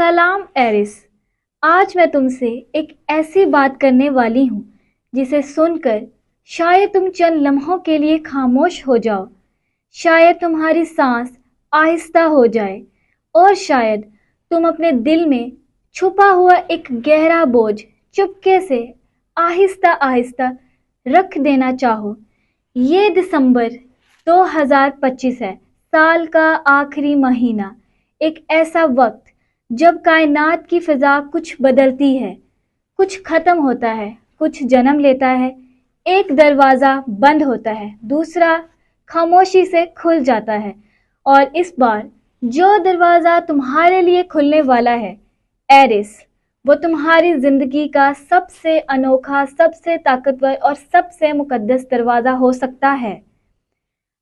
सलाम एरिस। आज मैं तुमसे एक ऐसी बात करने वाली हूँ जिसे सुनकर शायद तुम चंद लम्हों के लिए खामोश हो जाओ, शायद तुम्हारी सांस आहिस्ता हो जाए और शायद तुम अपने दिल में छुपा हुआ एक गहरा बोझ चुपके से आहिस्ता आहिस्ता रख देना चाहो। ये दिसंबर 2025 है, साल का आखिरी महीना, एक ऐसा वक्त जब कायनात की फिजा कुछ बदलती है, कुछ खत्म होता है, कुछ जन्म लेता है। एक दरवाज़ा बंद होता है, दूसरा खामोशी से खुल जाता है, और इस बार जो दरवाज़ा तुम्हारे लिए खुलने वाला है एरिस, वो तुम्हारी ज़िंदगी का सबसे अनोखा, सबसे ताकतवर और सबसे मुकद्दस दरवाज़ा हो सकता है।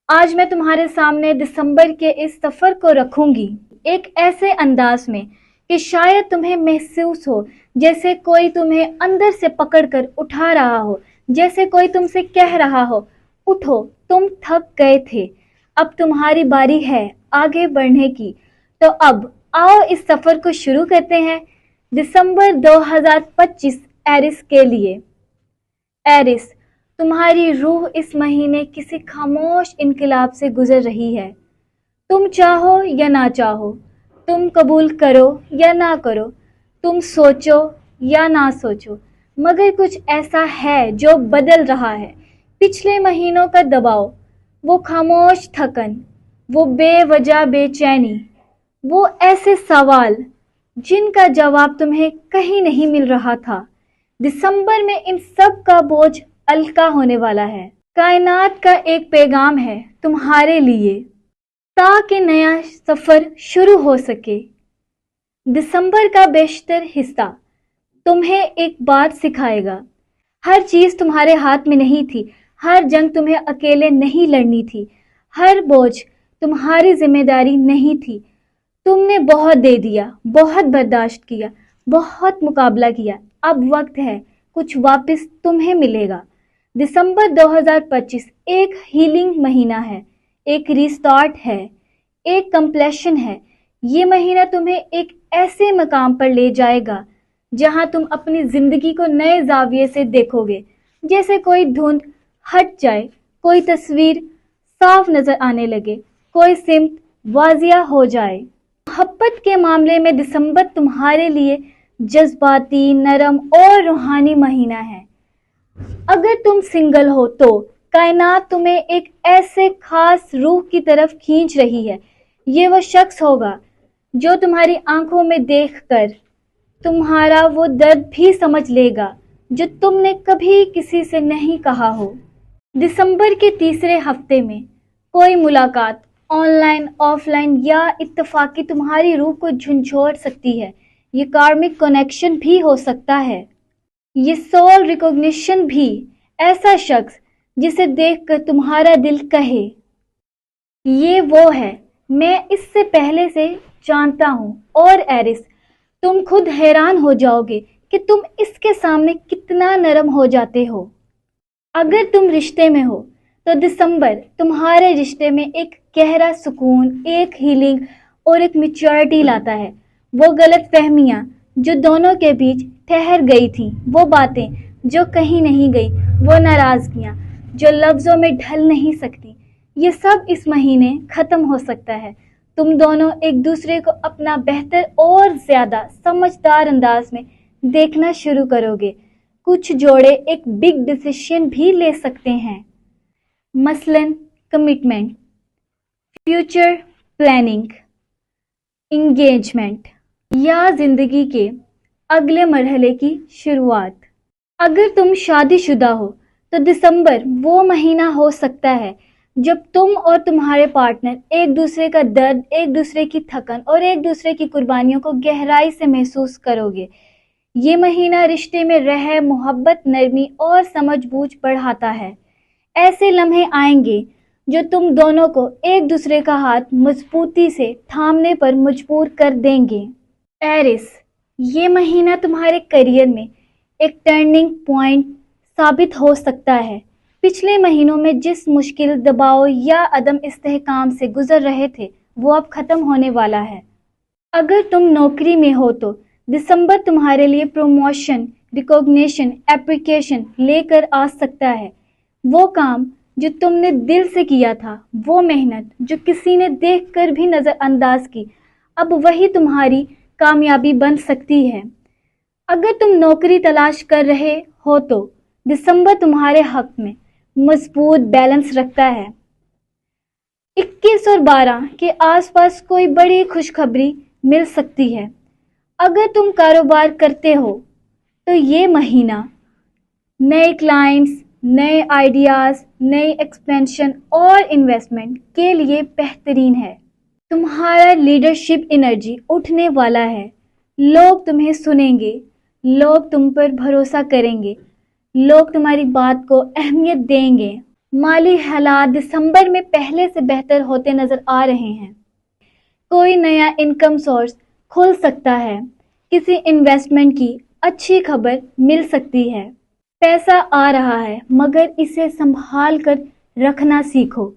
आज मैं तुम्हारे सामने दिसंबर के इस सफ़र को रखूंगी एक ऐसे अंदाज में कि शायद तुम्हें महसूस हो जैसे कोई तुम्हें अंदर से पकड़कर उठा रहा हो, जैसे कोई तुमसे कह रहा हो, उठो, तुम थक गए थे, अब तुम्हारी बारी है आगे बढ़ने की। तो अब आओ इस सफ़र को शुरू करते हैं, दिसंबर 2025 एरिस के लिए। एरिस, तुम्हारी रूह इस महीने किसी खामोश इनकलाब से गुजर रही है। तुम चाहो या ना चाहो, तुम कबूल करो या ना करो, तुम सोचो या ना सोचो, मगर कुछ ऐसा है जो बदल रहा है। पिछले महीनों का दबाव, वो खामोश थकन, वो बेवजह बेचैनी, वो ऐसे सवाल जिनका जवाब तुम्हें कहीं नहीं मिल रहा था, दिसंबर में इन सब का बोझ हल्का होने वाला है। कायनात का एक पैगाम है तुम्हारे लिए, ताकि नया सफ़र शुरू हो सके। दिसंबर का बेशतर हिस्सा तुम्हें एक बात सिखाएगा। हर चीज़ तुम्हारे हाथ में नहीं थी, हर जंग तुम्हें अकेले नहीं लड़नी थी, हर बोझ तुम्हारी जिम्मेदारी नहीं थी। तुमने बहुत दे दिया, बहुत बर्दाश्त किया, बहुत मुकाबला किया। अब वक्त है कुछ वापस तुम्हें मिलेगा। दिसंबर 2025 एक हीलिंग महीना है, एक रिस्टार्ट है, एक कंप्लेशन है। ये महीना तुम्हें एक ऐसे मकाम पर ले जाएगा जहां तुम अपनी ज़िंदगी को नए जाविये से देखोगे, जैसे कोई धुंध हट जाए, कोई तस्वीर साफ नज़र आने लगे, कोई सिमत वाजिया हो जाए। मोहब्बत के मामले में दिसंबर तुम्हारे लिए जज्बाती, नरम और रूहानी महीना है। अगर तुम सिंगल हो तो कायनात तुम्हें एक ऐसे खास रूह की तरफ खींच रही है। ये वो शख्स होगा जो तुम्हारी आंखों में देखकर तुम्हारा वो दर्द भी समझ लेगा जो तुमने कभी किसी से नहीं कहा हो। दिसंबर के तीसरे हफ्ते में कोई मुलाकात ऑनलाइन, ऑफलाइन या इत्तेफाकी तुम्हारी रूह को झंझोड़ सकती है। ये कार्मिक कनेक्शन भी हो सकता है, ये सोल रिकॉग्निशन भी। ऐसा शख्स जिसे देखकर तुम्हारा दिल कहे, ये वो है, मैं इससे पहले से जानता हूँ। और एरिस, तुम खुद हैरान हो जाओगे कि तुम इसके सामने कितना नरम हो जाते हो। अगर तुम रिश्ते में हो तो दिसंबर तुम्हारे रिश्ते में एक गहरा सुकून, एक हीलिंग और एक मैच्योरिटी लाता है। वो गलत फहमियाँ जो दोनों के बीच ठहर गई थी, वो बातें जो कहीं नहीं गई, वो नाराज़गियाँ जो लफ्ज़ों में ढल नहीं सकती, ये सब इस महीने ख़त्म हो सकता है। तुम दोनों एक दूसरे को अपना बेहतर और ज़्यादा समझदार अंदाज में देखना शुरू करोगे। कुछ जोड़े एक बिग डिसीजन भी ले सकते हैं, मसलन कमिटमेंट, फ्यूचर प्लानिंग, इंगेजमेंट या ज़िंदगी के अगले मरहले की शुरुआत। अगर तुम शादीशुदा हो तो दिसंबर वो महीना हो सकता है जब तुम और तुम्हारे पार्टनर एक दूसरे का दर्द, एक दूसरे की थकन और एक दूसरे की कुर्बानियों को गहराई से महसूस करोगे। ये महीना रिश्ते में रहम, मोहब्बत, नरमी और समझबूझ बढ़ाता है। ऐसे लम्हे आएंगे जो तुम दोनों को एक दूसरे का हाथ मजबूती से थामने पर मजबूर कर देंगे। एरिस, ये महीना तुम्हारे करियर में एक टर्निंग पॉइंट साबित हो सकता है। पिछले महीनों में जिस मुश्किल, दबाव या अदम इस्तेहकाम से गुजर रहे थे, वो अब ख़त्म होने वाला है। اگر تم نوکری میں ہو تو دسمبر تمہارے لیے پروموشن، ریکوگنیشن، اپریکیشن لے کر آ سکتا ہے۔ وہ کام جو تم نے دل سے کیا تھا، وہ محنت جو کسی نے دیکھ کر بھی نظر انداز کی، اب وہی تمہاری کامیابی بن سکتی ہے۔ اگر تم نوکری تلاش کر رہے ہو تو دسمبر تمہارے حق میں مضبوط بیلنس رکھتا ہے۔ 21 اور 12 کے آس پاس کوئی بڑی خوشخبری مل سکتی ہے۔ اگر تم کاروبار کرتے ہو تو یہ مہینہ نئے کلائنٹس، نئے آئیڈیاز، نئی ایکسپینشن اور انویسٹمنٹ کے لیے بہترین ہے۔ تمہارا لیڈرشپ انرجی اٹھنے والا ہے، لوگ تمہیں سنیں گے، لوگ تم پر بھروسہ کریں گے، لوگ تمہاری بات کو اہمیت دیں گے۔ مالی حالات دسمبر میں پہلے سے بہتر ہوتے نظر آ رہے ہیں۔ کوئی نیا انکم سورس کھل سکتا ہے، کسی انویسٹمنٹ کی اچھی خبر مل سکتی ہے۔ پیسہ آ رہا ہے مگر اسے سنبھال کر رکھنا سیکھو۔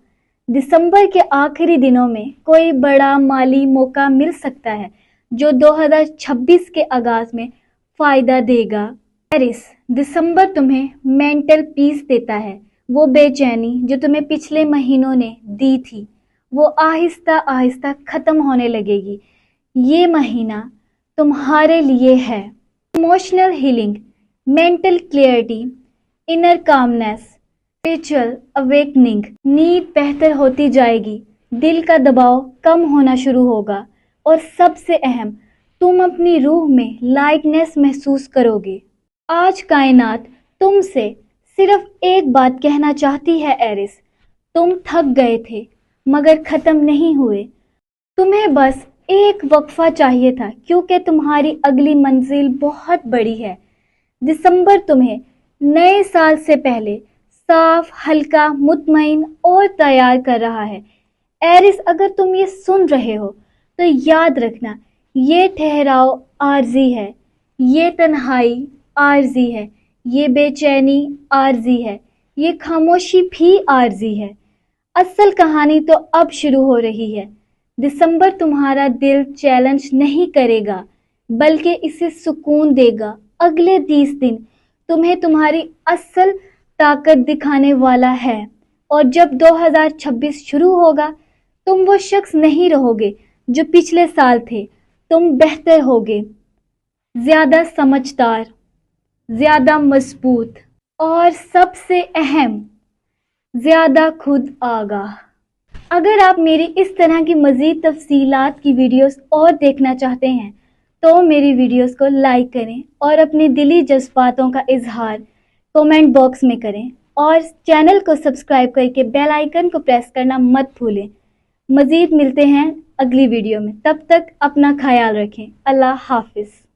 دسمبر کے آخری دنوں میں کوئی بڑا مالی موقع مل سکتا ہے جو 2026 کے آغاز میں فائدہ دے گا۔ ایرس، دسمبر تمہیں مینٹل پیس دیتا ہے۔ وہ بے چینی جو تمہیں پچھلے مہینوں نے دی تھی وہ آہستہ آہستہ ختم ہونے لگے گی۔ یہ مہینہ تمہارے لیے ہے۔ Emotional healing, mental clarity, inner calmness, spiritual awakening, نیند بہتر ہوتی جائے گی، دل کا دباؤ کم ہونا شروع ہوگا اور سب سے اہم، تم اپنی روح میں لائٹنس محسوس کرو گے۔ آج کائنات تم سے صرف ایک بات کہنا چاہتی ہے ایرس، تم تھک گئے تھے مگر ختم نہیں ہوئے۔ تمہیں بس ایک وقفہ چاہیے تھا کیونکہ تمہاری اگلی منزل بہت بڑی ہے۔ دسمبر تمہیں نئے سال سے پہلے صاف، ہلکا، مطمئن اور تیار کر رہا ہے۔ ایرس، اگر تم یہ سن رہے ہو تو یاد رکھنا، یہ ٹھہراؤ عارضی ہے، یہ تنہائی عارضی ہے، یہ بے چینی عارضی ہے، یہ خاموشی بھی عارضی ہے۔ اصل کہانی تو اب شروع ہو رہی ہے۔ دسمبر تمہارا دل چیلنج نہیں کرے گا بلکہ اسے سکون دے گا۔ اگلے 30 دن تمہیں تمہاری اصل طاقت دکھانے والا ہے اور جب 2026 شروع ہوگا تم وہ شخص نہیں رہو گے جو پچھلے سال تھے، تم بہتر ہوگے، زیادہ سمجھدار، زیادہ مضبوط اور سب سے اہم، زیادہ خود آگاہ۔ اگر آپ میری اس طرح کی مزید تفصیلات کی ویڈیوز اور دیکھنا چاہتے ہیں تو میری ویڈیوز کو لائک کریں اور اپنی دلی جذباتوں کا اظہار کومنٹ باکس میں کریں اور چینل کو سبسکرائب کر کے بیل آئیکن کو پریس کرنا مت بھولیں۔ مزید ملتے ہیں اگلی ویڈیو میں، تب تک اپنا خیال رکھیں۔ اللہ حافظ۔